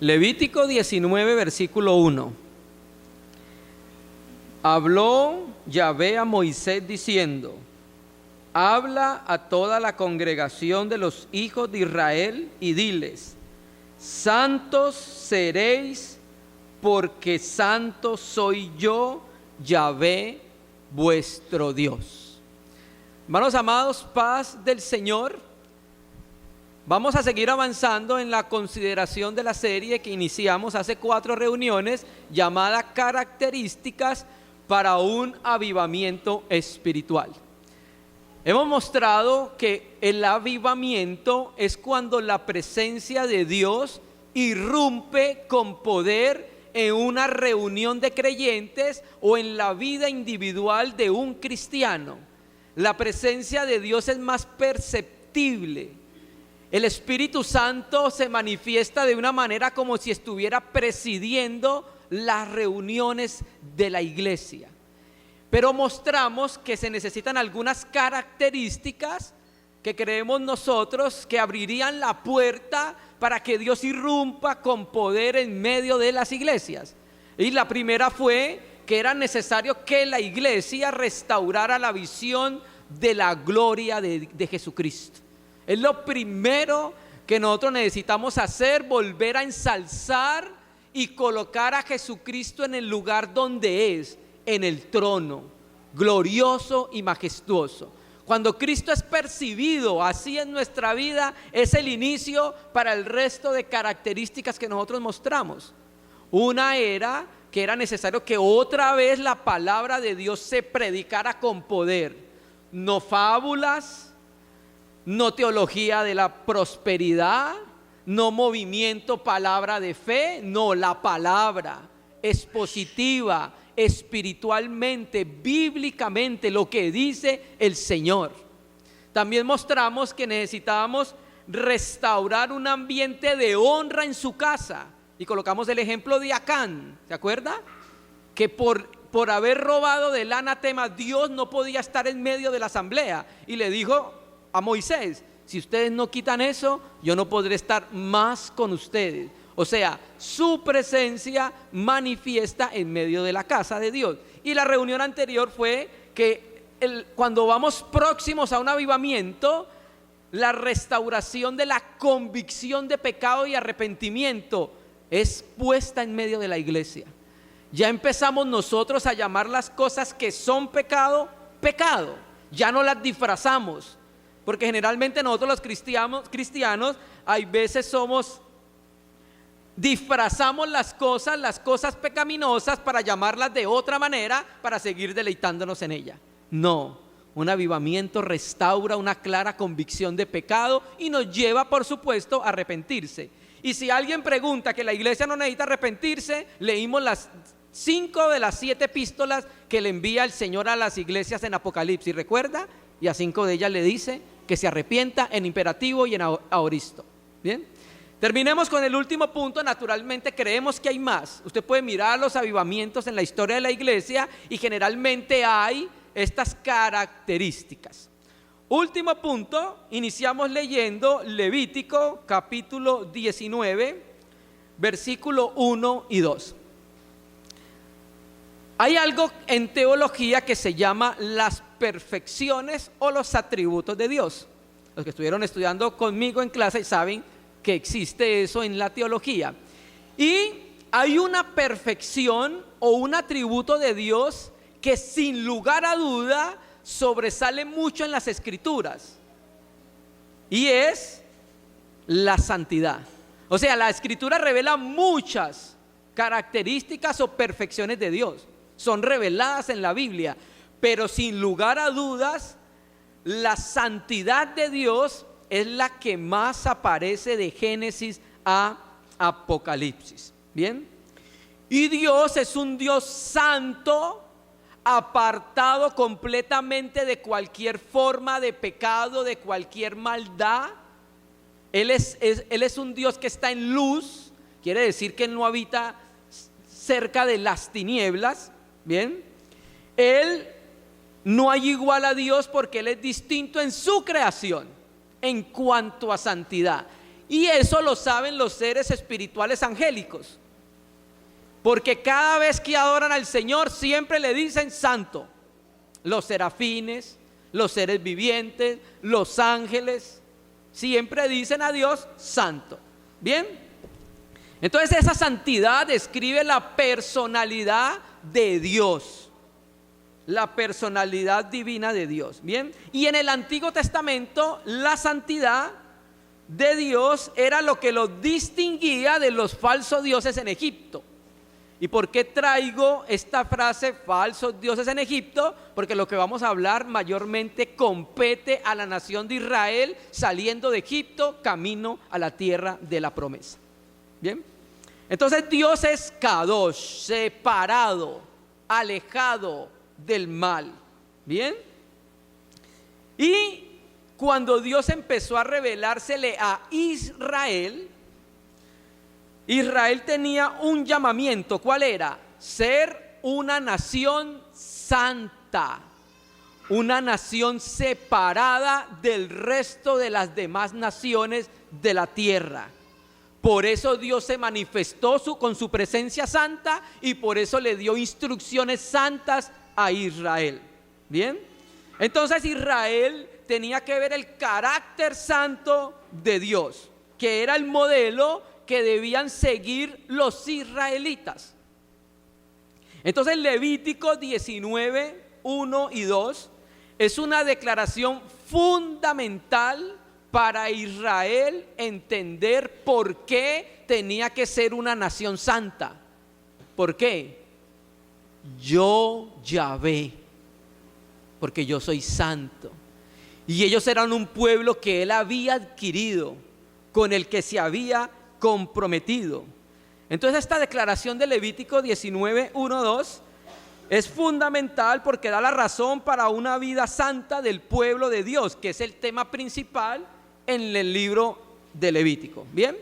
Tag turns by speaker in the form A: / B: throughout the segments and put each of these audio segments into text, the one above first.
A: Levítico 19, versículo 1. Habló Yahvé a Moisés diciendo: habla a toda la congregación de los hijos de Israel y diles: santos seréis, porque santo soy yo, Yahvé, vuestro Dios. Hermanos amados, paz del Señor. Vamos a seguir avanzando en la consideración de la serie que iniciamos hace 4 reuniones, llamada Características para un avivamiento espiritual. Hemos mostrado que el avivamiento es cuando la presencia de Dios irrumpe con poder en una reunión de creyentes o en la vida individual de un cristiano. La presencia de Dios es más perceptible. El Espíritu Santo se manifiesta de una manera como si estuviera presidiendo las reuniones de la iglesia. Pero mostramos que se necesitan algunas características que creemos nosotros que abrirían la puerta para que Dios irrumpa con poder en medio de las iglesias. Y la primera fue que era necesario que la iglesia restaurara la visión de la gloria de Jesucristo. Es lo primero que nosotros necesitamos hacer: volver a ensalzar y colocar a Jesucristo en el lugar donde es, en el trono, glorioso y majestuoso. Cuando Cristo es percibido así en nuestra vida, es el inicio para el resto de características que nosotros mostramos. Una era que era necesario que otra vez la palabra de Dios se predicara con poder, no fábulas, no teología de la prosperidad, no movimiento palabra de fe, no, la palabra expositiva, espiritualmente, bíblicamente, lo que dice el Señor. También mostramos que necesitábamos restaurar un ambiente de honra en su casa, y colocamos el ejemplo de Acán, ¿se acuerda? Que por haber robado del anatema, Dios no podía estar en medio de la asamblea, y le dijo a Moisés: si ustedes no quitan eso, yo no podré estar más con ustedes. O sea, su presencia manifiesta en medio de la casa de Dios. Y la reunión anterior fue que cuando vamos próximos a un avivamiento, la restauración de la convicción de pecado y arrepentimiento es puesta en medio de la iglesia. Ya empezamos nosotros a llamar las cosas que son pecado, pecado. Ya no las disfrazamos. Porque generalmente nosotros los cristianos hay veces disfrazamos las cosas pecaminosas para llamarlas de otra manera, para seguir deleitándonos en ella. No, un avivamiento restaura una clara convicción de pecado y nos lleva, por supuesto, a arrepentirse. Y si alguien pregunta que la iglesia no necesita arrepentirse, leímos las 5 de las 7 epístolas que le envía el Señor a las iglesias en Apocalipsis, ¿recuerda? Y a 5 de ellas le dice que se arrepienta, en imperativo y en aoristo. Bien, terminemos con el último punto. Naturalmente creemos que hay más. Usted puede mirar los avivamientos en la historia de la iglesia y generalmente hay estas características. Último punto, iniciamos leyendo Levítico capítulo 19, versículo 1 y 2. Hay algo en teología que se llama las perfecciones o los atributos de Dios. Los que estuvieron estudiando conmigo en clase saben que existe eso en la teología. Y hay una perfección o un atributo de Dios que sin lugar a duda sobresale mucho en las Escrituras, y es la santidad. O sea, la Escritura revela muchas características o perfecciones de Dios. Son reveladas en la Biblia, pero sin lugar a dudas, la santidad de Dios es la que más aparece de Génesis a Apocalipsis. Bien, y Dios es un Dios santo, apartado completamente de cualquier forma de pecado, de cualquier maldad. Él es un Dios que está en luz, quiere decir que Él no habita cerca de las tinieblas. Bien, Él no hay igual a Dios porque Él es distinto en su creación en cuanto a santidad. Y eso lo saben los seres espirituales angélicos, porque cada vez que adoran al Señor siempre le dicen santo. Los serafines, los seres vivientes, los ángeles, siempre dicen a Dios santo. Bien, entonces esa santidad describe la personalidad de Dios, la personalidad divina de Dios. Bien, y en el Antiguo Testamento la santidad de Dios era lo que los distinguía de los falsos dioses en Egipto. ¿Y por qué traigo esta frase, falsos dioses en Egipto? Porque lo que vamos a hablar mayormente compete a la nación de Israel saliendo de Egipto, camino a la tierra de la promesa. Bien, entonces Dios es Kadosh, separado, alejado del mal. Bien, y cuando Dios empezó a revelársele a Israel, Israel tenía un llamamiento. ¿Cuál era? Ser una nación santa, una nación separada del resto de las demás naciones de la tierra. Por eso Dios se manifestó con su presencia santa, y por eso le dio instrucciones santas a Israel. Bien, entonces Israel tenía que ver el carácter santo de Dios, que era el modelo que debían seguir los israelitas. Entonces Levítico 19, 1 y 2 es una declaración fundamental para Israel entender por qué tenía que ser una nación santa. ¿Por qué? Yo Yahvé, porque yo soy santo. Y ellos eran un pueblo que él había adquirido, con el que se había comprometido. Entonces esta declaración de Levítico 19, 1, 2 es fundamental porque da la razón para una vida santa del pueblo de Dios, que es el tema principal en el libro de Levítico. Bien,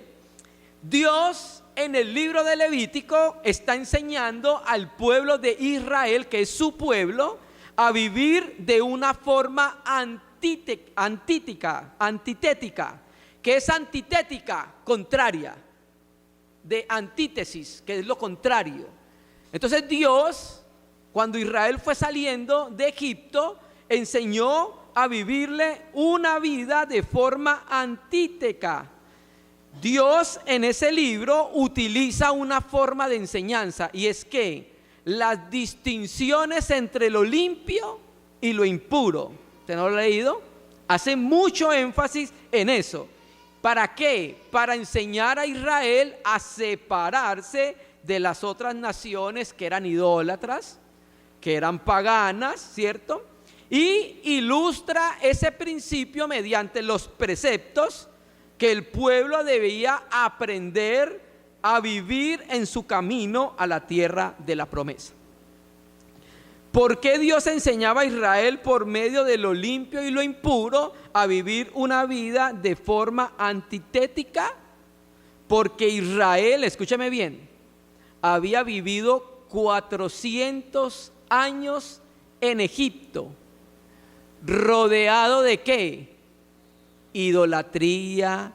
A: Dios en el libro de Levítico está enseñando al pueblo de Israel, que es su pueblo, a vivir de una forma antitética. ¿Qué es antitética? Contraria. De antítesis, que es lo contrario. Entonces Dios, cuando Israel fue saliendo de Egipto, enseñó a vivirle una vida de forma antíteca. Dios en ese libro utiliza una forma de enseñanza, y es que las distinciones entre lo limpio y lo impuro, ¿usted no lo ha leído? Hace mucho énfasis en eso. ¿Para qué? Para enseñar a Israel a separarse de las otras naciones que eran idólatras, que eran paganas, ¿cierto? Y ilustra ese principio mediante los preceptos que el pueblo debía aprender a vivir en su camino a la tierra de la promesa. ¿Por qué Dios enseñaba a Israel por medio de lo limpio y lo impuro a vivir una vida de forma antitética? Porque Israel, escúchame bien, había vivido 400 años en Egipto, rodeado de ¿qué? Idolatría,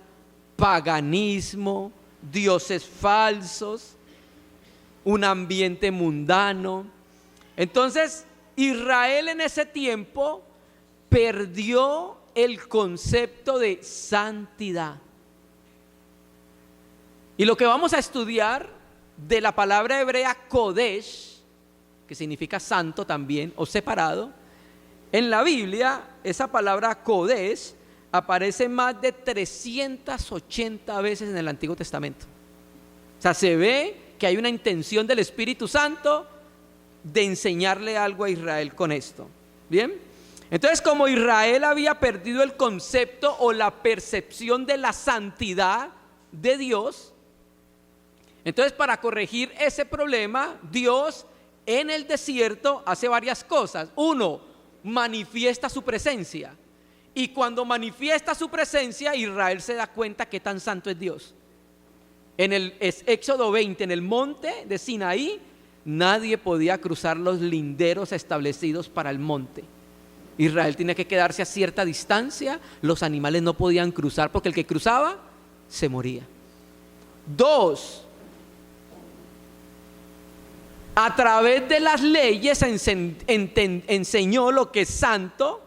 A: paganismo, dioses falsos, un ambiente mundano. Entonces Israel en ese tiempo perdió el concepto de santidad. Y lo que vamos a estudiar de la palabra hebrea Kodesh, que significa santo también o separado, en la Biblia esa palabra Kodesh aparece más de 380 veces en el Antiguo Testamento. O sea, se ve que hay una intención del Espíritu Santo de enseñarle algo a Israel con esto. Bien, entonces como Israel había perdido el concepto o la percepción de la santidad de Dios, entonces para corregir ese problema, Dios en el desierto hace varias cosas. Uno, manifiesta su presencia, y cuando manifiesta su presencia, Israel se da cuenta que tan santo es Dios. En el Éxodo 20, en el monte de Sinaí, nadie podía cruzar los linderos establecidos para el monte. Israel tenía que quedarse a cierta distancia, los animales no podían cruzar, porque el que cruzaba se moría. 2, a través de las leyes enseñó lo que es santo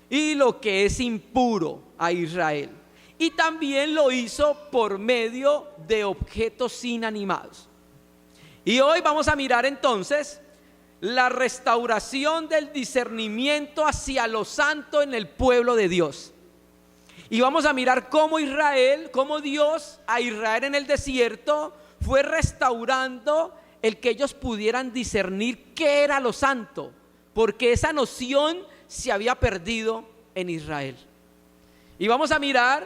A: y lo que es impuro a Israel. Y también lo hizo por medio de objetos inanimados. Y hoy vamos a mirar entonces la restauración del discernimiento hacia lo santo en el pueblo de Dios. Y vamos a mirar cómo Dios a Israel en el desierto fue restaurando el que ellos pudieran discernir qué era lo santo, porque esa noción se había perdido en Israel. Y vamos a mirar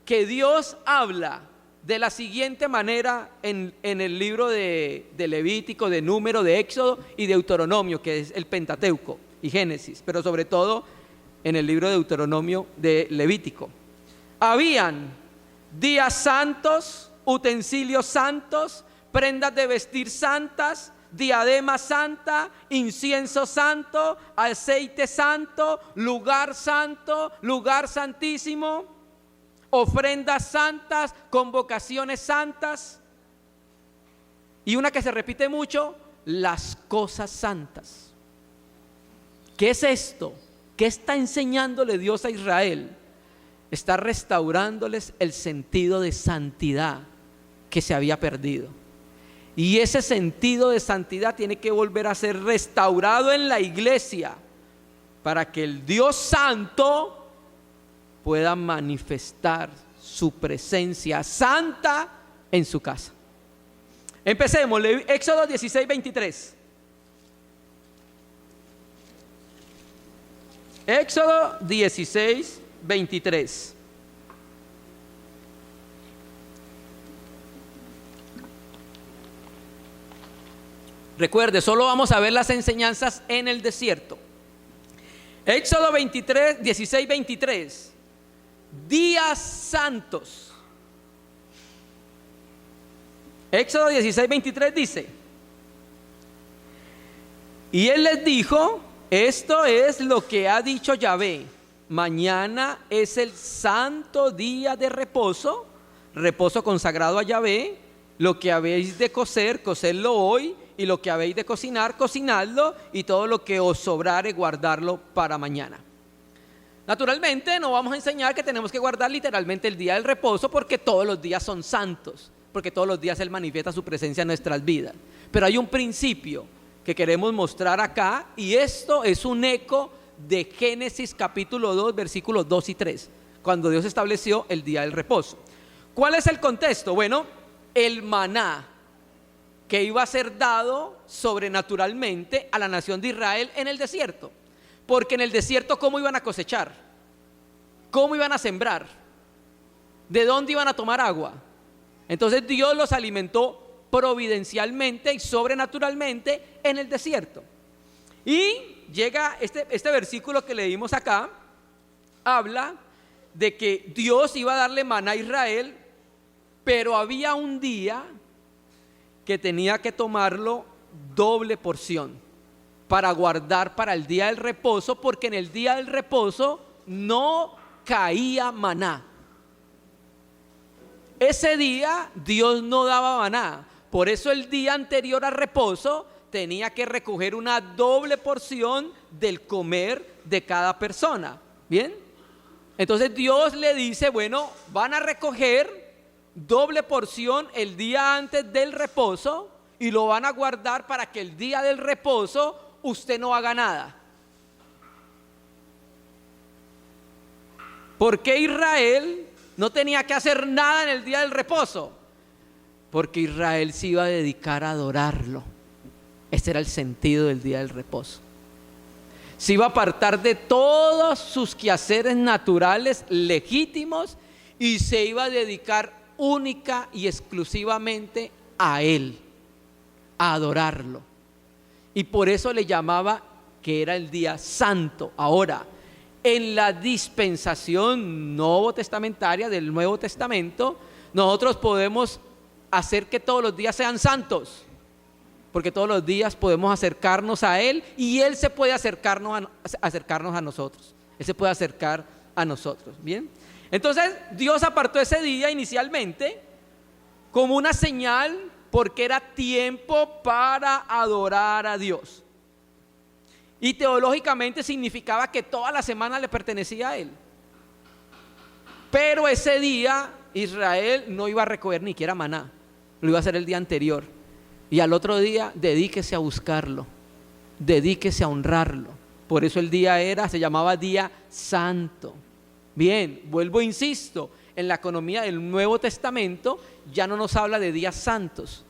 A: que Dios habla de la siguiente manera en el libro de Levítico, de Número, de Éxodo y de Deuteronomio, que es el Pentateuco y Génesis, pero sobre todo en el libro de Deuteronomio de Levítico. Habían días santos, utensilios santos, prendas de vestir santas, diadema santa, incienso santo, aceite santo, lugar santísimo, ofrendas santas, convocaciones santas, y una que se repite mucho, las cosas santas. ¿Qué es esto? ¿Qué está enseñándole Dios a Israel? Está restaurándoles el sentido de santidad que se había perdido. Y ese sentido de santidad tiene que volver a ser restaurado en la iglesia para que el Dios santo pueda manifestar su presencia santa en su casa. Empecemos, Éxodo 16:23. Éxodo 16:23. Recuerde, solo vamos a ver las enseñanzas en el desierto. Éxodo 16:23. Días santos. Éxodo 16:23 dice: y él les dijo, esto es lo que ha dicho Yahvé: mañana es el santo día de reposo, reposo consagrado a Yahvé. Lo que habéis de cocer, cocedlo hoy, y lo que habéis de cocinar, cocinadlo, y todo lo que os sobrare, guardarlo para mañana. Naturalmente no vamos a enseñar que tenemos que guardar literalmente el día del reposo, porque todos los días son santos, porque todos los días Él manifiesta su presencia en nuestras vidas. Pero hay un principio que queremos mostrar acá, y esto es un eco de Génesis capítulo 2, versículos 2 y 3, cuando Dios estableció el día del reposo. ¿Cuál es el contexto? Bueno, el maná que iba a ser dado sobrenaturalmente a la nación de Israel en el desierto. Porque en el desierto, ¿cómo iban a cosechar? ¿Cómo iban a sembrar? ¿De dónde iban a tomar agua? Entonces Dios los alimentó providencialmente y sobrenaturalmente en el desierto. Y llega este versículo que leímos acá, habla de que Dios iba a darle maná a Israel, pero había un día que tenía que tomarlo doble porción para guardar para el día del reposo, porque en el día del reposo no caía maná. Ese día Dios no daba maná, por eso el día anterior al reposo tenía que recoger una doble porción del comer de cada persona. ¿Bien? Entonces Dios le dice, bueno, van a recoger doble porción el día antes del reposo y lo van a guardar para que el día del reposo usted no haga nada. ¿Por qué Israel no tenía que hacer nada en el día del reposo? Porque Israel se iba a dedicar a adorarlo. Ese era el sentido del día del reposo. Se iba a apartar de todos sus quehaceres naturales legítimos y se iba a dedicar única y exclusivamente a Él, a adorarlo. Y por eso le llamaba que era el día santo. Ahora, en la dispensación nuevo testamentaria del Nuevo Testamento, nosotros podemos hacer que todos los días sean santos, porque todos los días podemos acercarnos a Él y Él se puede acercarnos a nosotros. Él se puede acercar a nosotros. Bien. Entonces Dios apartó ese día inicialmente como una señal porque era tiempo para adorar a Dios. Y teológicamente significaba que toda la semana le pertenecía a Él. Pero ese día Israel no iba a recoger ni siquiera maná, lo iba a hacer el día anterior. Y al otro día dedíquese a buscarlo, dedíquese a honrarlo. Por eso el día se llamaba día santo. Bien, vuelvo, insisto, en la economía del Nuevo Testamento ya no nos habla de días santos.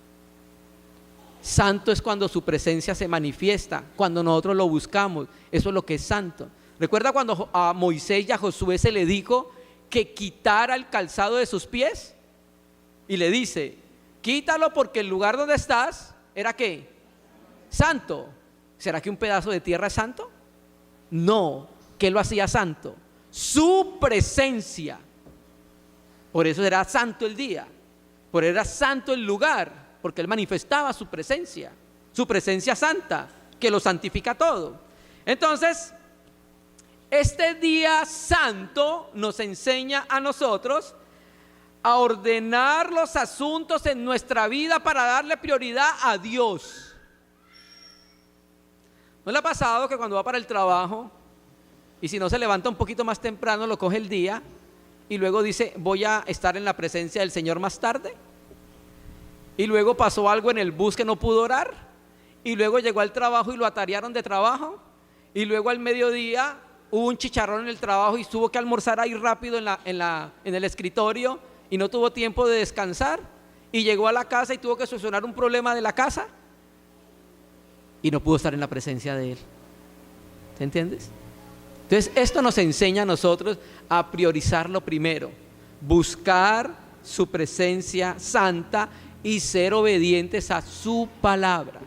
A: Santo es cuando su presencia se manifiesta, cuando nosotros lo buscamos. Eso es lo que es santo. ¿Recuerda cuando a Moisés y a Josué se le dijo que quitara el calzado de sus pies? Y le dice, quítalo porque el lugar donde estás, ¿era qué? Santo. ¿Será que un pedazo de tierra es santo? No. ¿Qué lo hacía santo? Su presencia. Por eso era santo el día, por eso era santo el lugar, porque Él manifestaba su presencia santa, que lo santifica todo. Entonces, este día santo nos enseña a nosotros a ordenar los asuntos en nuestra vida para darle prioridad a Dios. ¿No le ha pasado que cuando va para el trabajo y si no se levanta un poquito más temprano, lo coge el día y luego dice, voy a estar en la presencia del Señor más tarde? Y luego pasó algo en el bus que no pudo orar, y luego llegó al trabajo y lo atarearon de trabajo, y luego al mediodía hubo un chicharrón en el trabajo y tuvo que almorzar ahí rápido en el escritorio y no tuvo tiempo de descansar, y llegó a la casa y tuvo que solucionar un problema de la casa y no pudo estar en la presencia de Él. ¿Te entiendes? Entonces esto nos enseña a nosotros a priorizar lo primero, buscar su presencia santa y ser obedientes a su palabra.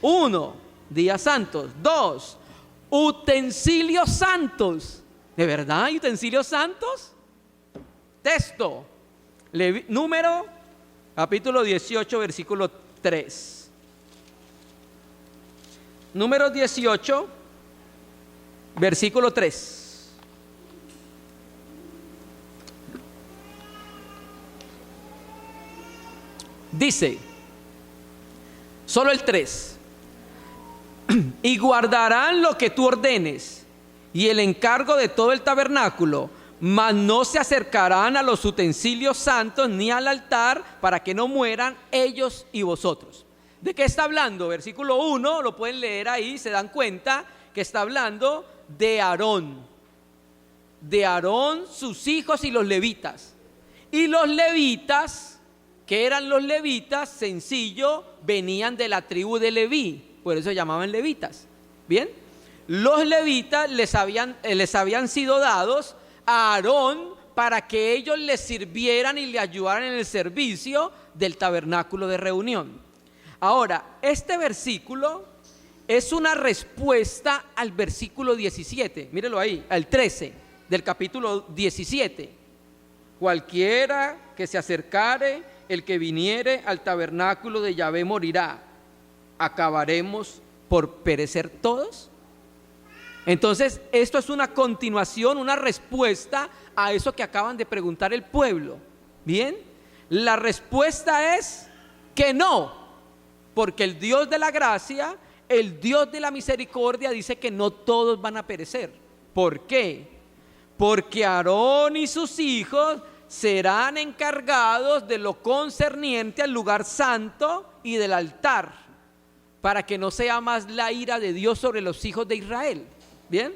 A: 1, días santos. 2, utensilios santos. ¿De verdad hay utensilios santos? Texto, Número capítulo 18, versículo 3. Número 18, versículo 3. Dice, solo el 3, y guardarán lo que tú ordenes y el encargo de todo el tabernáculo, mas no se acercarán a los utensilios santos ni al altar, para que no mueran ellos y vosotros. ¿De qué está hablando? Versículo 1, lo pueden leer ahí, se dan cuenta que está hablando de Aarón, sus hijos y los levitas. Y los levitas, ¿qué eran los levitas? Sencillo, venían de la tribu de Leví, por eso se llamaban levitas. Bien, los levitas les habían sido dados a Aarón para que ellos le sirvieran y le ayudaran en el servicio del tabernáculo de reunión. Ahora, este versículo es una respuesta al versículo 17, mírelo ahí, al 13 del capítulo 17. Cualquiera que se acercare, el que viniere al tabernáculo de Yahvé morirá. ¿Acabaremos por perecer todos? Entonces, esto es una continuación, una respuesta a eso que acaban de preguntar el pueblo. Bien, la respuesta es que no, porque el Dios de la gracia, el Dios de la misericordia dice que no todos van a perecer. ¿Por qué? Porque Aarón y sus hijos serán encargados de lo concerniente al lugar santo y del altar, para que no sea más la ira de Dios sobre los hijos de Israel. Bien,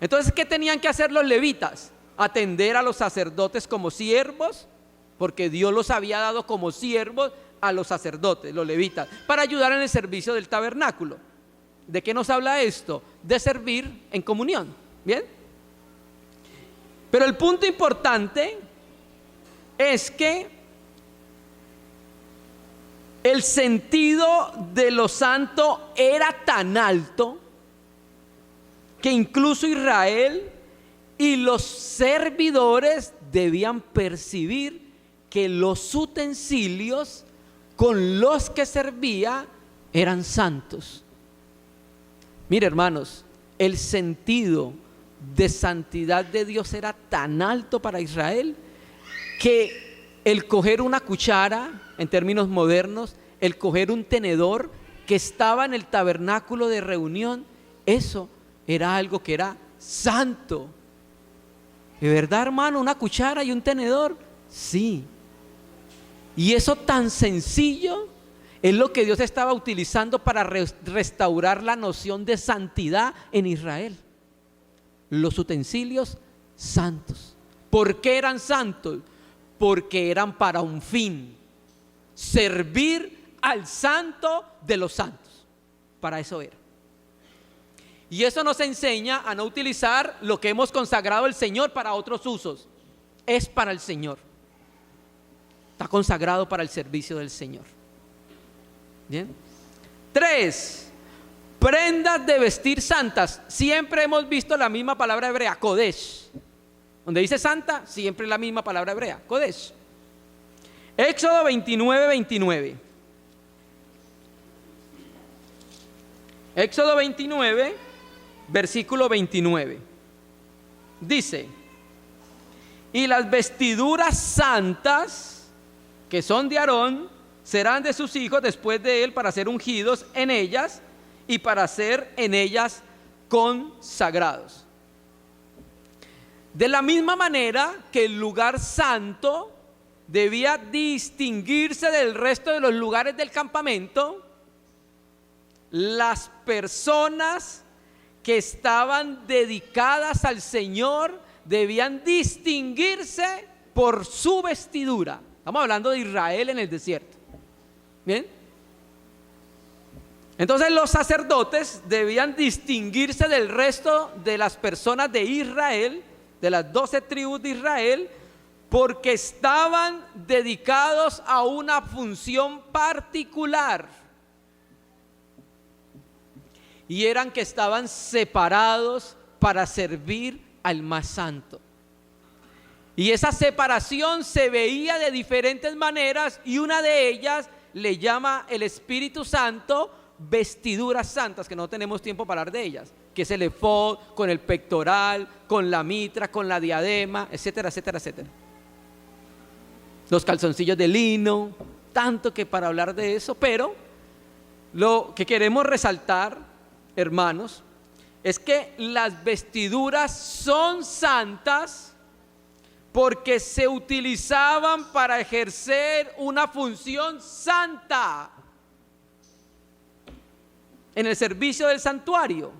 A: entonces, ¿qué tenían que hacer los levitas? Atender a los sacerdotes como siervos, porque Dios los había dado como siervos a los sacerdotes, los levitas, para ayudar en el servicio del tabernáculo. ¿De qué nos habla esto? De servir en comunión. Bien, pero el punto importante es que el sentido de lo santo era tan alto que incluso Israel y los servidores debían percibir que los utensilios con los que servía eran santos. Mire, hermanos, el sentido de santidad de Dios era tan alto para Israel que el coger una cuchara, en términos modernos, el coger un tenedor que estaba en el tabernáculo de reunión, eso era algo que era santo. ¿De verdad, hermano? ¿Una cuchara y un tenedor? Sí. Y eso tan sencillo es lo que Dios estaba utilizando para restaurar la noción de santidad en Israel. Los utensilios santos. ¿Por qué eran santos? Porque eran para un fin: servir al santo de los santos. Para eso era. Y eso nos enseña a no utilizar lo que hemos consagrado el Señor para otros usos. Es para el Señor. Está consagrado para el servicio del Señor. Bien. 3. Prendas de vestir santas. Siempre hemos visto la misma palabra hebrea, kodesh. Donde dice santa, siempre la misma palabra hebrea, kodesh. Éxodo 29:29. Éxodo 29, versículo 29. Dice: y las vestiduras santas que son de Aarón serán de sus hijos después de él, para ser ungidos en ellas y para ser en ellas consagrados. De la misma manera que el lugar santo debía distinguirse del resto de los lugares del campamento, las personas que estaban dedicadas al Señor debían distinguirse por su vestidura. Estamos hablando de Israel en el desierto. ¿Bien? Entonces los sacerdotes debían distinguirse del resto de las personas de Israel, de las 12 tribus de Israel, porque estaban dedicados a una función particular. Y eran que estaban separados para servir al más santo. Y esa separación se veía de diferentes maneras, y una de ellas le llama el Espíritu Santo vestiduras santas, que no tenemos tiempo para hablar de ellas, que es el efod, con el pectoral, con la mitra, con la diadema, etcétera, etcétera, etcétera. Los calzoncillos de lino, tanto que para hablar de eso, pero lo que queremos resaltar, hermanos, es que las vestiduras son santas porque se utilizaban para ejercer una función santa en el servicio del santuario.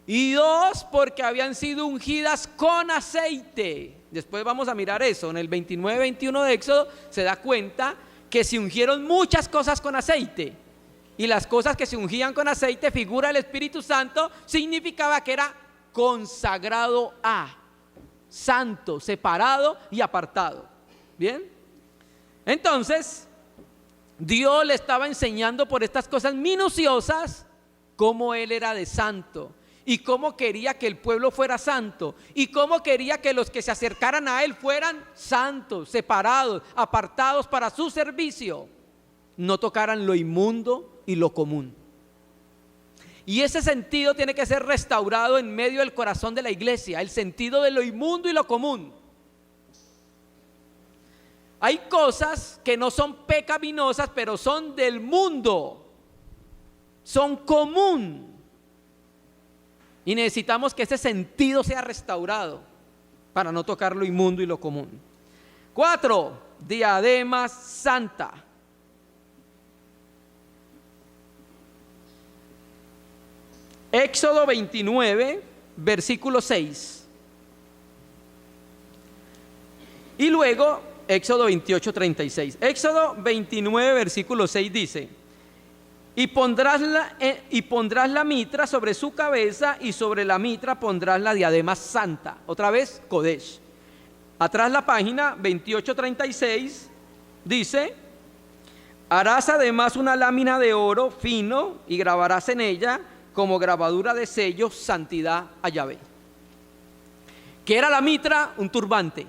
A: Y 2, porque habían sido ungidas con aceite. Después vamos a mirar eso. En el 29-21 de Éxodo se da cuenta que se ungieron muchas cosas con aceite. Y las cosas que se ungían con aceite, figura del Espíritu Santo, significaba que era consagrado a, santo, separado y apartado. Bien. Entonces, Dios le estaba enseñando por estas cosas minuciosas cómo Él era de santo, y cómo quería que el pueblo fuera santo, y cómo quería que los que se acercaran a Él fueran santos, separados, apartados para su servicio, no tocaran lo inmundo y lo común. Y ese sentido tiene que ser restaurado en medio del corazón de la iglesia, el sentido de lo inmundo y lo común. Hay cosas que no son pecaminosas, pero son del mundo, son común, y necesitamos que ese sentido sea restaurado para no tocar lo inmundo y lo común. 4, diadema santa. Éxodo 29, versículo 6. Y luego Éxodo 28, 36. Éxodo 29, versículo 6 dice: y pondrás la mitra sobre su cabeza, y sobre la mitra pondrás la diadema santa. Otra vez, Kodesh. Atrás la página 28:36 dice: harás además una lámina de oro fino y grabarás en ella como grabadura de sello santidad a Yahvé. ¿Qué era la mitra? Un turbante.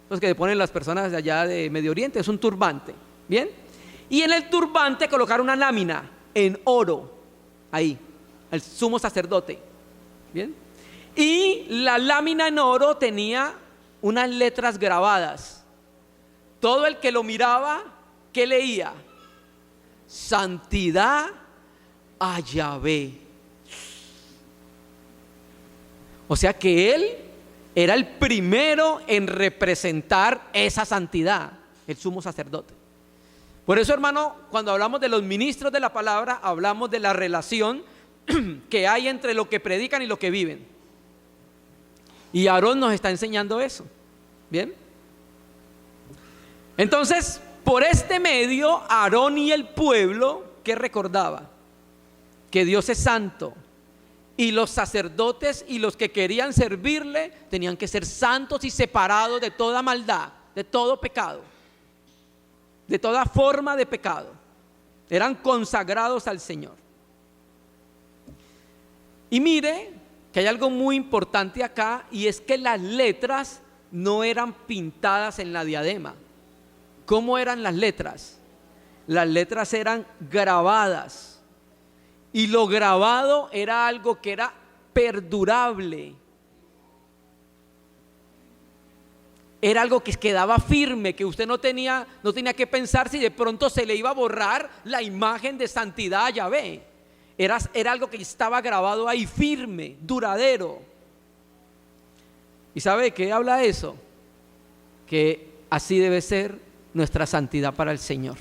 A: Los que le ponen las personas de allá de Medio Oriente, es un turbante. Bien. Y en el turbante colocar una lámina en oro, ahí, al sumo sacerdote. Bien. Y la lámina en oro tenía unas letras grabadas. Todo el que lo miraba, ¿qué leía? Santidad a Yahvé. O sea que él era el primero en representar esa santidad, el sumo sacerdote. Por eso, hermano, cuando hablamos de los ministros de la palabra, hablamos de la relación que hay entre lo que predican y lo que viven. Y Aarón nos está enseñando eso. ¿Bien? Entonces, por este medio, Aarón y el pueblo, ¿qué recordaba? Que Dios es santo. Y los sacerdotes y los que querían servirle tenían que ser santos y separados de toda maldad, de todo pecado, de toda forma de pecado. Eran consagrados al Señor. Y mire que hay algo muy importante acá, y es que las letras no eran pintadas en la diadema. ¿Cómo eran las letras? Las letras eran grabadas. Y lo grabado era algo que era perdurable. Era algo que quedaba firme, que usted no tenía que pensar si de pronto se le iba a borrar la imagen de santidad a Yahvé. Era algo que estaba grabado ahí firme, duradero. ¿Y sabe de qué habla eso? Que así debe ser nuestra santidad para el Señor.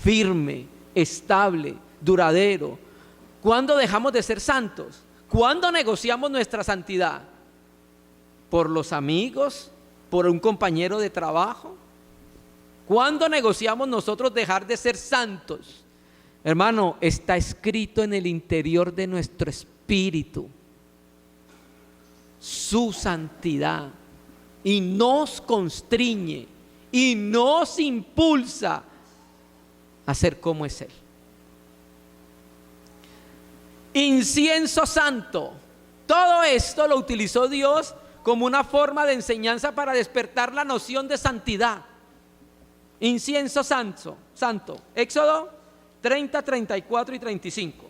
A: Firme, estable, duradero. ¿Cuándo dejamos de ser santos? ¿Cuándo negociamos nuestra santidad? ¿Por los amigos? ¿Por un compañero de trabajo? ¿Cuándo negociamos nosotros dejar de ser santos? Hermano, está escrito en el interior de nuestro espíritu su santidad, y nos constriñe y nos impulsa a ser como es Él. Incienso santo. Todo esto lo utilizó Dios como una forma de enseñanza para despertar la noción de santidad. Incienso santo. Éxodo 30, 34 y 35.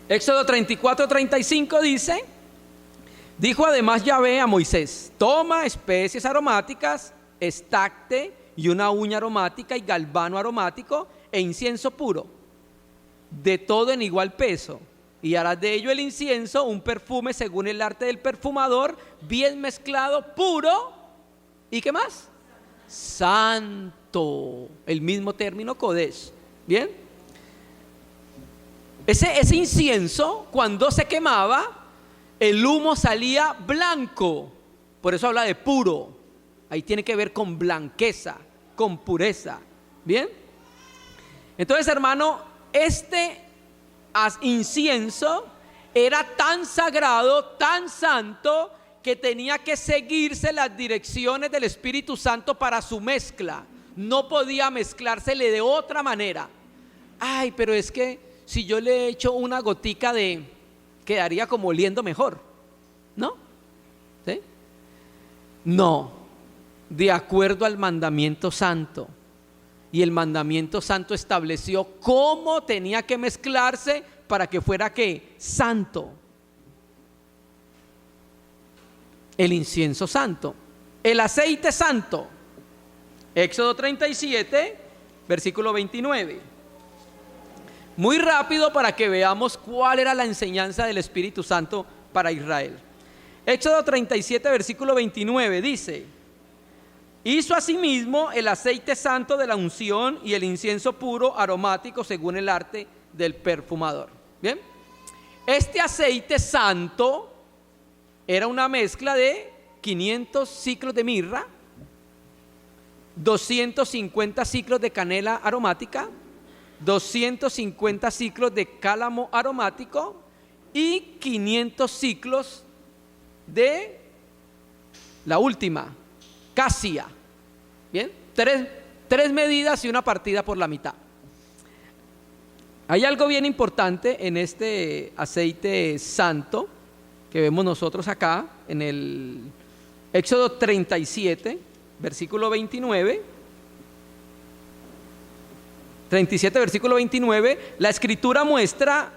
A: Éxodo 34, 35 dice: dijo además Yahvé a Moisés: toma especies aromáticas, estacte y una uña aromática y galbano aromático e incienso puro, de todo en igual peso, y harás de ello el incienso un perfume según el arte del perfumador, bien mezclado, puro, ¿y qué más? Santo. El mismo término, kodesh. ¿Bien? Ese incienso, cuando se quemaba, el humo salía blanco. Por eso habla de puro. Ahí tiene que ver con blanqueza, con pureza. ¿Bien? Entonces, hermano, este incienso era tan sagrado, tan santo, que tenía que seguirse las direcciones del Espíritu Santo para su mezcla. No podía mezclársele de otra manera. Ay, pero es que si yo le echo una gotica de, quedaría como oliendo mejor, ¿no? ¿Sí? No, de acuerdo al mandamiento santo. Y el mandamiento santo estableció cómo tenía que mezclarse para que fuera, ¿qué? Santo. El incienso santo. El aceite santo. Éxodo 37, versículo 29. Muy rápido para que veamos cuál era la enseñanza del Espíritu Santo para Israel. Éxodo 37, versículo 29 dice: hizo asimismo el aceite santo de la unción y el incienso puro aromático según el arte del perfumador. Bien, este aceite santo era una mezcla de 500 ciclos de mirra, 250 ciclos de canela aromática, 250 ciclos de cálamo aromático y 500 ciclos de la última, casia. Bien, tres medidas y una partida por la mitad. Hay algo bien importante en este aceite santo que vemos nosotros acá en el Éxodo 37, versículo 29. 37, versículo 29, la Escritura muestra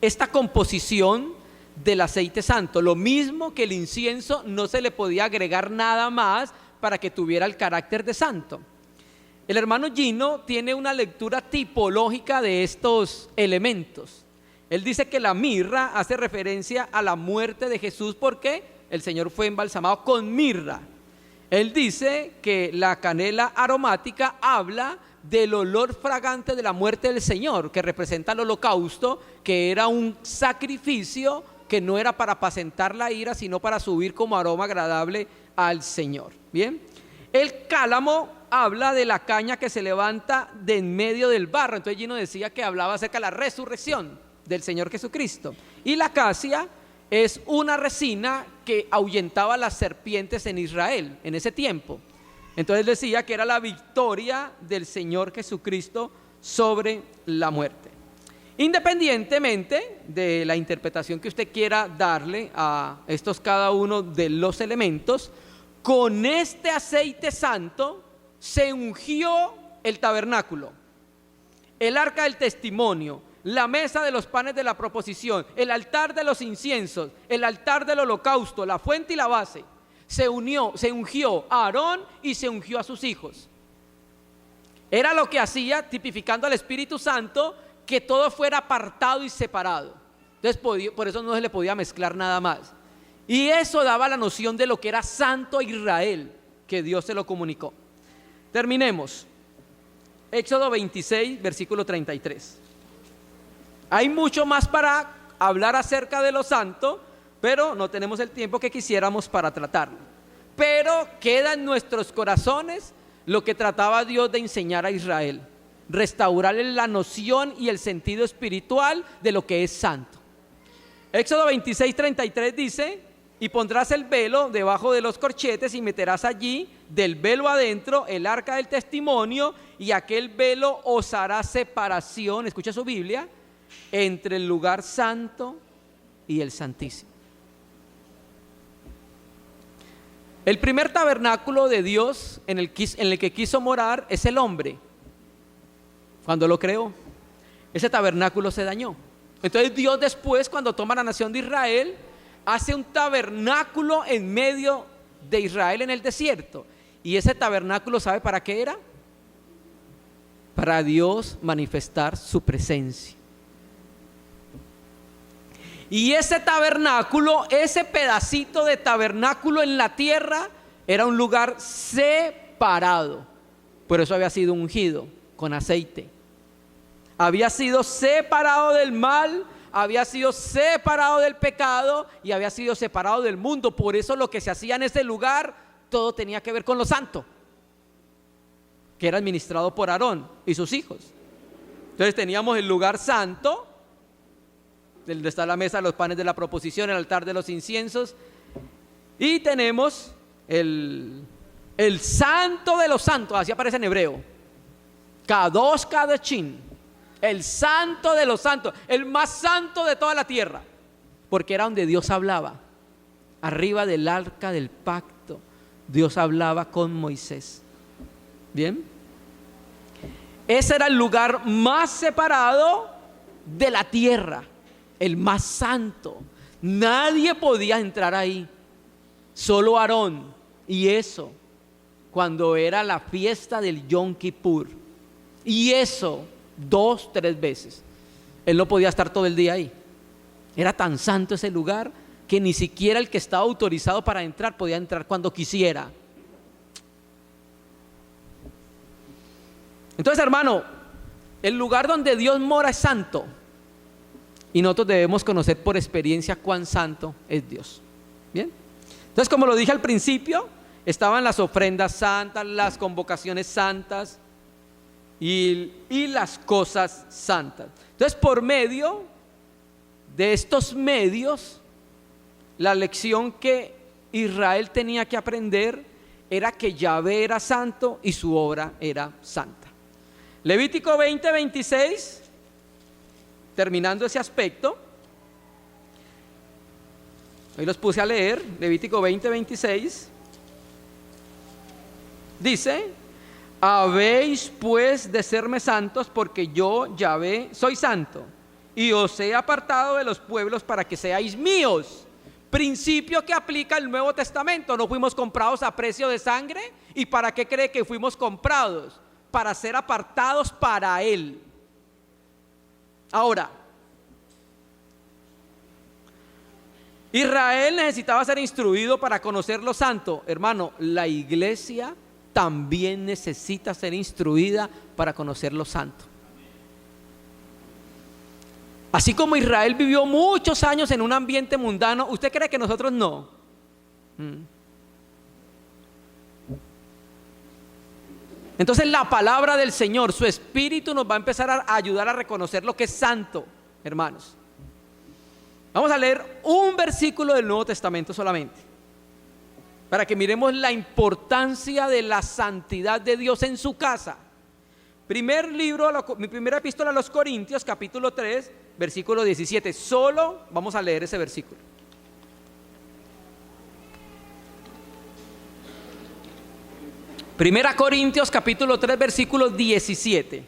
A: esta composición del aceite santo. Lo mismo que el incienso, no se le podía agregar nada más para que tuviera el carácter de santo. El hermano Gino tiene una lectura tipológica de estos elementos. Él dice que la mirra hace referencia a la muerte de Jesús porque el Señor fue embalsamado con mirra. Él dice que la canela aromática habla del olor fragante de la muerte del Señor, que representa el holocausto, que era un sacrificio que no era para apacentar la ira, sino para subir como aroma agradable al Señor. Bien, el cálamo habla de la caña que se levanta de en medio del barro. Entonces Gino decía que hablaba acerca de la resurrección del Señor Jesucristo. Y la acacia es una resina que ahuyentaba las serpientes en Israel en ese tiempo. Entonces decía que era la victoria del Señor Jesucristo sobre la muerte. Independientemente de la interpretación que usted quiera darle a estos cada uno de los elementos, con este aceite santo se ungió el tabernáculo, el arca del testimonio, la mesa de los panes de la proposición, el altar de los inciensos, el altar del holocausto, la fuente y la base. Se ungió a Aarón y se ungió a sus hijos. Era lo que hacía, tipificando al Espíritu Santo, que todo fuera apartado y separado. Entonces por eso no se le podía mezclar nada más. Y eso daba la noción de lo que era santo a Israel, que Dios se lo comunicó. Terminemos. Éxodo 26, versículo 33. Hay mucho más para hablar acerca de lo santo, pero no tenemos el tiempo que quisiéramos para tratarlo. Pero queda en nuestros corazones lo que trataba Dios de enseñar a Israel: restaurarle la noción y el sentido espiritual de lo que es santo. Éxodo 26, 33 dice: y pondrás el velo debajo de los corchetes y meterás allí del velo adentro el arca del testimonio, y aquel velo os hará separación, escucha su Biblia, entre el lugar santo y el santísimo. El primer tabernáculo de Dios en el que quiso morar es el hombre. Cuando lo creó, ese tabernáculo se dañó. Entonces Dios después, cuando toma la nación de Israel, hace un tabernáculo en medio de Israel en el desierto. Y ese tabernáculo, ¿sabe para qué era? Para Dios manifestar su presencia. Y ese tabernáculo, ese pedacito de tabernáculo en la tierra, era un lugar separado. Por eso había sido ungido con aceite. Había sido separado del mal, había sido separado del pecado y había sido separado del mundo. Por eso lo que se hacía en ese lugar, todo tenía que ver con lo santo, que era administrado por Aarón y sus hijos. Entonces teníamos el lugar santo, donde está la mesa de los panes de la proposición, el altar de los inciensos, y tenemos el santo de los santos, así aparece en hebreo, Kadosh Kadashim, el santo de los santos, el más santo de toda la tierra, porque era donde Dios hablaba. Arriba del arca del pacto, Dios hablaba con Moisés. Bien, ese era el lugar más separado de la tierra, el más santo. Nadie podía entrar ahí, solo Aarón. Y eso cuando era la fiesta del Yom Kippur, y eso 2, 3 veces. Él no podía estar todo el día ahí. Era tan santo ese lugar que ni siquiera el que estaba autorizado para entrar podía entrar cuando quisiera. Entonces, hermano, el lugar donde Dios mora es santo, y nosotros debemos conocer por experiencia cuán santo es Dios. Bien, entonces, como lo dije al principio, estaban las ofrendas santas, las convocaciones santas y las cosas santas. Entonces, por medio de estos medios, la lección que Israel tenía que aprender era que Yahvé era santo y su obra era santa. Levítico 20, 26, terminando ese aspecto, hoy los puse a leer. Levítico 20, 26 dice: habéis pues de serme santos, porque yo, Yahvé, soy santo, y os he apartado de los pueblos para que seáis míos. Principio que aplica el Nuevo Testamento. No fuimos comprados a precio de sangre. ¿Y para qué cree que fuimos comprados? Para ser apartados para Él. Ahora, Israel necesitaba ser instruido para conocer lo santo. Hermano, la iglesia también necesita ser instruida para conocer lo santo. Así como Israel vivió muchos años en un ambiente mundano, ¿usted cree que nosotros no? Entonces la palabra del Señor, su Espíritu, nos va a empezar a ayudar a reconocer lo que es santo, hermanos. Vamos a leer un versículo del Nuevo Testamento solamente, para que miremos la importancia de la santidad de Dios en su casa. Mi primera epístola a los Corintios, capítulo 3, versículo 17. Solo vamos a leer ese versículo. Primera Corintios, capítulo 3, versículo 17.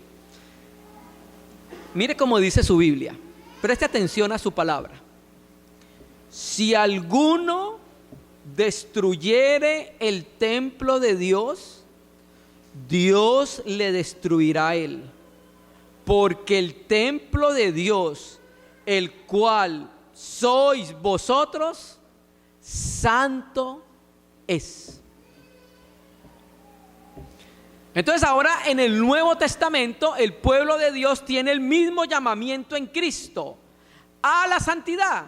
A: Mire cómo dice su Biblia. Preste atención a su palabra. Si alguno destruyere el templo de Dios, Dios le destruirá a él, porque el templo de Dios, el cual sois vosotros, santo es. Entonces ahora en el Nuevo Testamento el pueblo de Dios tiene el mismo llamamiento en Cristo a la santidad.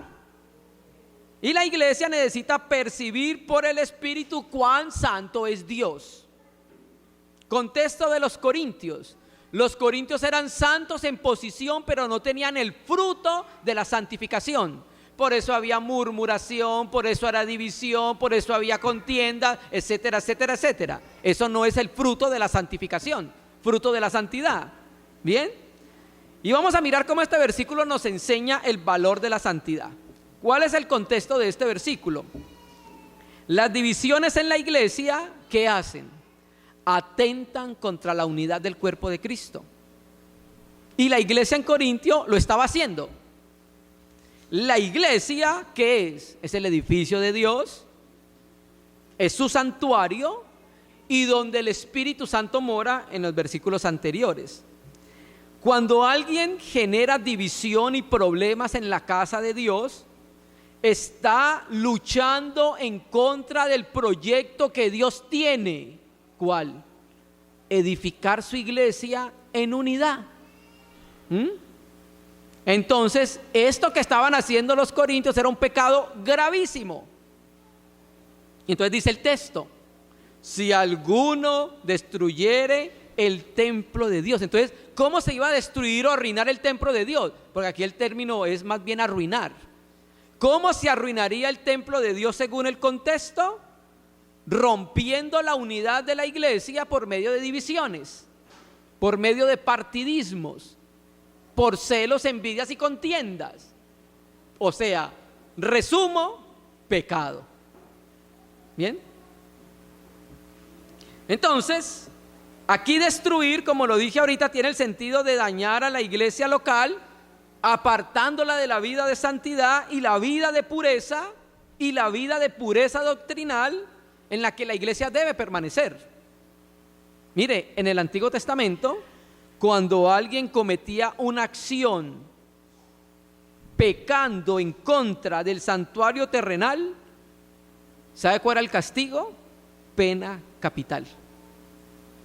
A: Y la iglesia necesita percibir por el Espíritu cuán santo es Dios. Contexto de los corintios. Los corintios eran santos en posición, pero no tenían el fruto de la santificación. Por eso había murmuración, por eso era división, por eso había contienda, etcétera, etcétera, etcétera. Eso no es el fruto de la santificación, fruto de la santidad. ¿Bien? Y vamos a mirar cómo este versículo nos enseña el valor de la santidad. ¿Cuál es el contexto de este versículo? Las divisiones en la iglesia, ¿qué hacen? Atentan contra la unidad del cuerpo de Cristo. Y la iglesia en Corintio lo estaba haciendo. La iglesia, ¿qué es? Es el edificio de Dios, es su santuario y donde el Espíritu Santo mora en los versículos anteriores. Cuando alguien genera división y problemas en la casa de Dios, está luchando en contra del proyecto que Dios tiene. ¿Cuál? Edificar su iglesia en unidad. Entonces, esto que estaban haciendo los corintios era un pecado gravísimo. Entonces dice el texto: si alguno destruyere el templo de Dios. Entonces, ¿cómo se iba a destruir o arruinar el templo de Dios? Porque aquí el término es más bien arruinar. ¿Cómo se arruinaría el templo de Dios según el contexto? Rompiendo la unidad de la iglesia por medio de divisiones, por medio de partidismos, por celos, envidias y contiendas. O sea, resumo, pecado. ¿Bien? Entonces, aquí destruir, como lo dije ahorita, tiene el sentido de dañar a la iglesia local, apartándola de la vida de santidad y la vida de pureza y la vida de pureza doctrinal en la que la iglesia debe permanecer. Mire, en el Antiguo Testamento, cuando alguien cometía una acción pecando en contra del santuario terrenal, ¿sabe cuál era el castigo? Pena capital.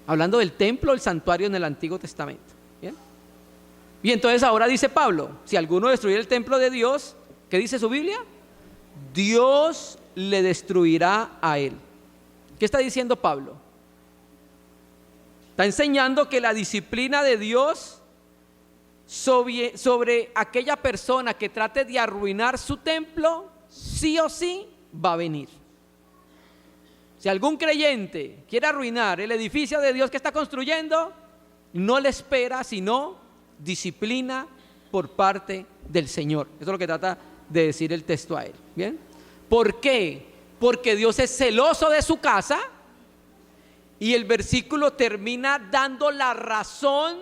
A: Hablando del templo, el santuario en el Antiguo Testamento. ¿Bien? Y entonces ahora dice Pablo, si alguno destruye el templo de Dios, ¿qué dice su Biblia? Dios le destruirá a él. ¿Qué está diciendo Pablo? Está enseñando que la disciplina de Dios sobre aquella persona que trate de arruinar su templo, sí o sí va a venir. Si algún creyente quiere arruinar el edificio de Dios que está construyendo, no le espera sino disciplina por parte del Señor. Eso es lo que trata de decir el texto a él. ¿Bien? ¿Por qué? Porque Dios es celoso de su casa y el versículo termina dando la razón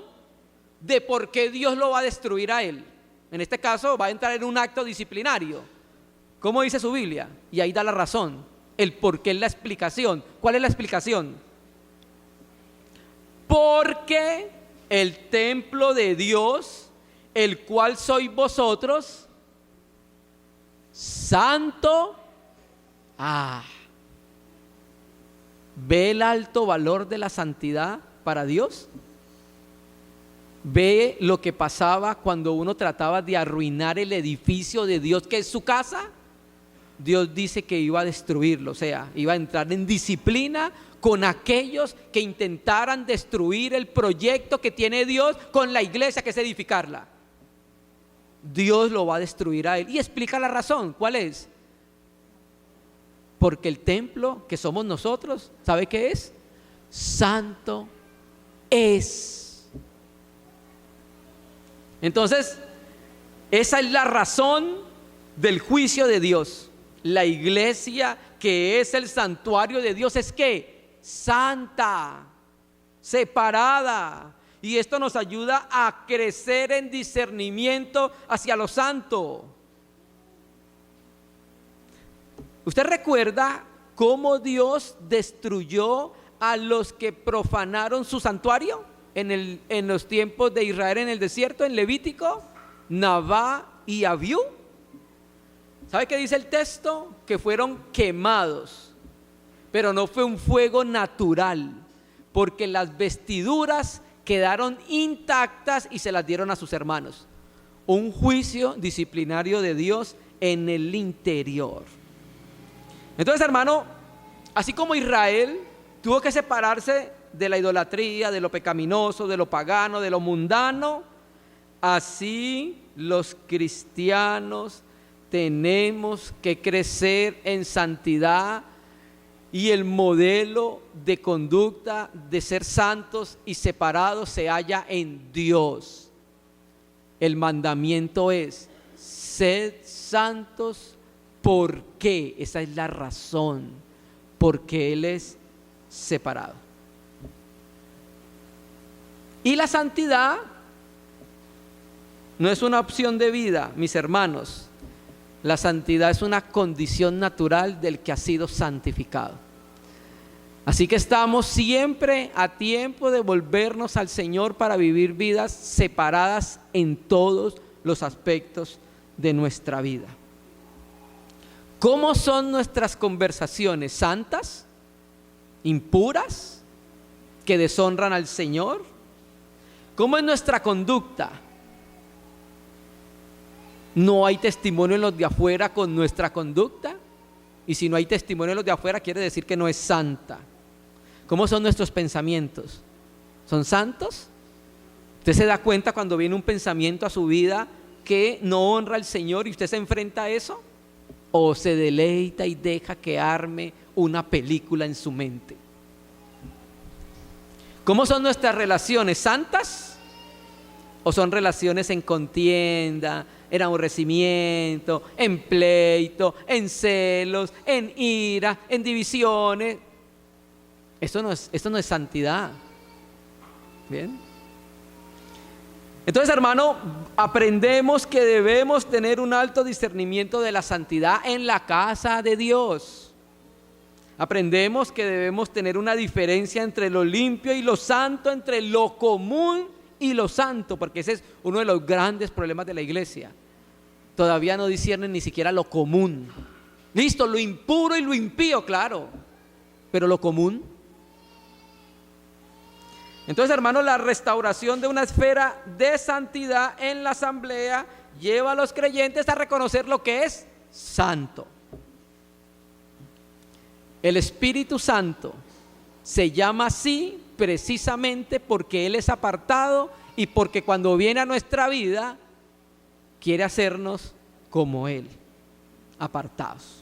A: de por qué Dios lo va a destruir a él. En este caso va a entrar en un acto disciplinario. ¿Cómo dice su Biblia? Y ahí da la razón, el por qué es la explicación. ¿Cuál es la explicación? Porque el templo de Dios, el cual sois vosotros, santo. ¿Ve el alto valor de la santidad para Dios? ¿Ve lo que pasaba cuando uno trataba de arruinar el edificio de Dios, que es su casa? Dios dice que iba a destruirlo, o sea, iba a entrar en disciplina con aquellos que intentaran destruir el proyecto que tiene Dios con la iglesia, que es edificarla. Dios lo va a destruir a él. Y explica la razón. ¿Cuál es? Porque el templo que somos nosotros, ¿sabe qué es? Santo es. Entonces, esa es la razón del juicio de Dios. La iglesia, que es el santuario de Dios, es ¿qué? Santa, separada. Y esto nos ayuda a crecer en discernimiento hacia lo santo. ¿Usted recuerda cómo Dios destruyó a los que profanaron su santuario en los tiempos de Israel en el desierto, en Levítico? Nabá y Abiú. ¿Sabe qué dice el texto? Que fueron quemados, pero no fue un fuego natural, porque las vestiduras quedaron intactas y se las dieron a sus hermanos. Un juicio disciplinario de Dios en el interior. Entonces, hermano, así como Israel tuvo que separarse de la idolatría, de lo pecaminoso, de lo pagano, de lo mundano, así los cristianos tenemos que crecer en santidad, y el modelo de conducta de ser santos y separados se halla en Dios. El mandamiento es: sed santos. ¿Por qué? Esa es la razón, porque Él es separado. Y la santidad no es una opción de vida, mis hermanos. La santidad es una condición natural del que ha sido santificado. Así que estamos siempre a tiempo de volvernos al Señor para vivir vidas separadas en todos los aspectos de nuestra vida. ¿Cómo son nuestras conversaciones? ¿Santas? ¿Impuras? ¿Que deshonran al Señor? ¿Cómo es nuestra conducta? ¿No hay testimonio en los de afuera con nuestra conducta? Y si no hay testimonio en los de afuera, quiere decir que no es santa. ¿Cómo son nuestros pensamientos? ¿Son santos? ¿Usted se da cuenta cuando viene un pensamiento a su vida que no honra al Señor y usted se enfrenta a eso? ¿O se deleita y deja que arme una película en su mente? ¿Cómo son nuestras relaciones? ¿Santas? ¿O son relaciones en contienda, en aborrecimiento, en pleito, en celos, en ira, en divisiones? Esto no es santidad. ¿Bien? Entonces, hermano, aprendemos que debemos tener un alto discernimiento de la santidad en la casa de Dios. Aprendemos que debemos tener una diferencia entre lo limpio y lo santo, entre lo común y lo santo, porque ese es uno de los grandes problemas de la iglesia. Todavía no disciernen ni siquiera lo común. Listo, lo impuro y lo impío, claro, pero lo común. Entonces, hermano, la restauración de una esfera de santidad en la asamblea lleva a los creyentes a reconocer lo que es santo. El Espíritu Santo se llama así precisamente porque Él es apartado y porque cuando viene a nuestra vida quiere hacernos como Él, apartados.